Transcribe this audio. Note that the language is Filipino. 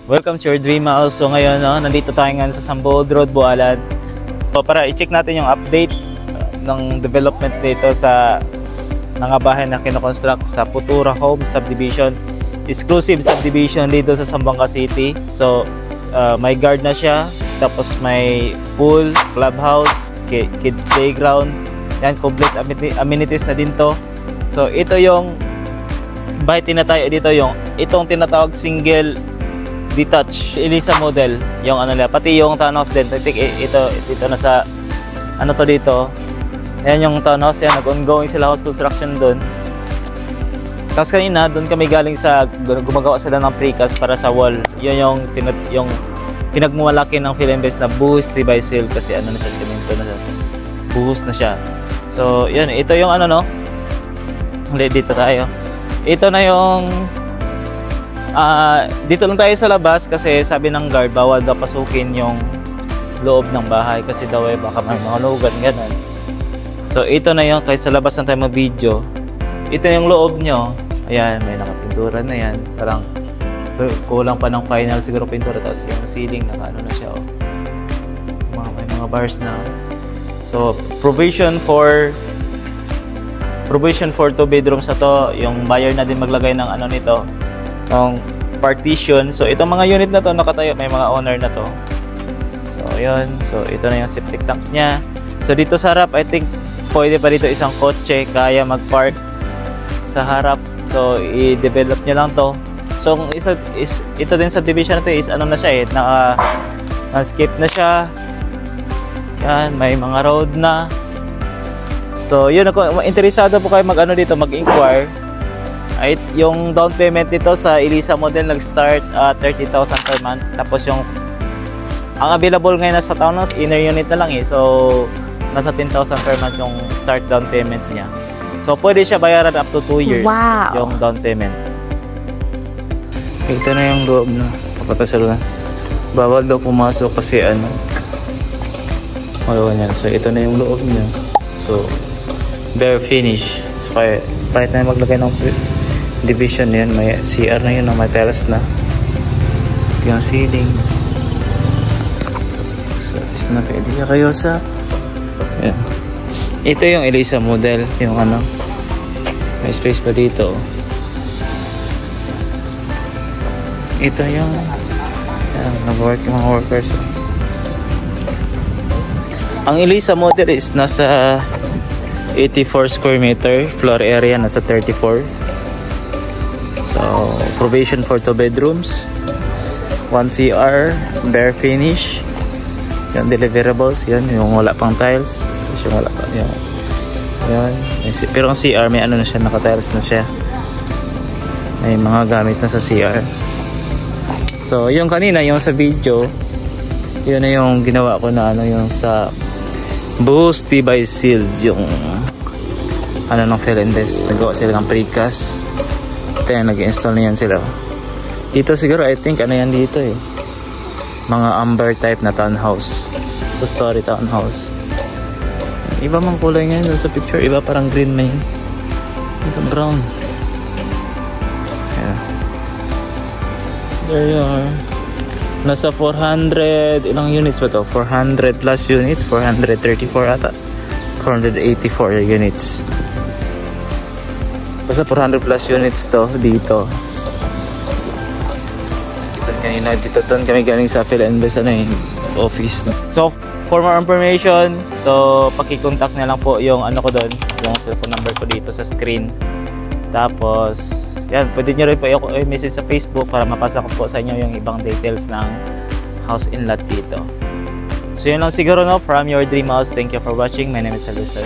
Welcome to your dream house. So ngayon, nandito tayo ngayon sa Sambod Road, Bualad. So para i-check natin yung update ng development dito sa mga bahay na kinoconstruct sa Futura Home Subdivision. Exclusive subdivision dito sa Zamboanga City. So may guard na siya, tapos may pool, clubhouse, kids playground. Yan, complete amenities na din to. So ito yung bahay tinatayo dito, itong tinatawag single detached Elisa model, yung ano nila, pati yung townhouse din. I think ito na sa ano to dito. Ayan yung townhouse, yan, nag-ongoing sila house construction doon. Tapos kanina doon kami galing sa gumagawa sila ng precast para sa wall. Yun yung pinagmumalaki ng Philinvest na buhos by seal, kasi ano na siya, semento na siya, buhos na siya. So yun, ito yung ano, no, dito tayo. Ito na yung dito lang tayo sa labas kasi sabi ng guard bawal daw pasukin yung loob ng bahay kasi daw baka may mga lugan, ganun. So ito na yung, kahit sa labas lang tayo mag-video, ito yung loob nyo. Ayan, may nakapintura na yan, parang kulang pa ng final siguro pintura. Tapos yung ceiling naka ano na siya, may mga bars na. So provision for 2 bedrooms na to. Yung buyer na din maglagay ng ano nito, ng partition. So itong mga unit na to nakatayo, may mga owner na to. So yun, so ito na yung septic tank niya. So dito sa harap, I think pwede pa dito isang kotse kaya mag-park sa harap. So i-develop nyo lang to. So ito din sa division na to is ano na siya, naka-landscape na siya. Yan, may mga road na. So yun, kung interesado po kayo mag-ano dito, mag-inquire. Ay, yung down payment dito sa Elisa model nag-start 30,000 per month. Tapos yung ang available ngayon sa townhouse, inner unit na lang So nasa 10,000 per month yung start down payment niya. So pwede siya bayaran up to 2 years. Wow. Yung down payment. Ito na yung loob na kapatasalunan. Bawal daw pumasok kasi ano, magawa niyan. So ito na yung loob niya. So bare finish. So kahit na maglagay ng division yan, may CR na yun, may terrace na. Ito yung ceiling. So at least na pwede kayo sa yan. Ito yung Elisa model, yung ano, may space pa dito. Ito yung nag-work yung mga workers. Ang Elisa model is nasa 84 square meter, floor area nasa 34. So provision for 2 bedrooms, 1 CR, bare finish. Yung deliverables, yan yung wala pang tiles, yung wala pa, yan. Pero ang CR may ano na siya, naka-tiles na siya, may mga gamit na sa CR. So yung kanina, yung sa video, yun na yung ginawa ko na ano, yung sa buhos by seal, yung ano ng Philinvest, nagawa sila ng precast. Ito yan, nag-install na yan sila. Dito siguro, I think ano yan dito mga amber type na townhouse, 2-story townhouse. Iba mang kulay ngayon sa picture, iba parang green man yun, ito brown. Yeah. There you are. Nasa 400 ilang units ba to? 400 plus units, 434 ata, 484 units. Basta 400 plus units to dito. Kanina dito kami galing sa Philinvest office. So for more information, so paki-contact na lang po yung ano ko doon, yung cellphone number ko dito sa screen. Tapos yan, pwede nyo rin po i-message sa Facebook para mapasa ko po sa inyo yung ibang details ng house in lot dito. So yun lang siguro, no, from your dream house. Thank you for watching. My name is Aluster.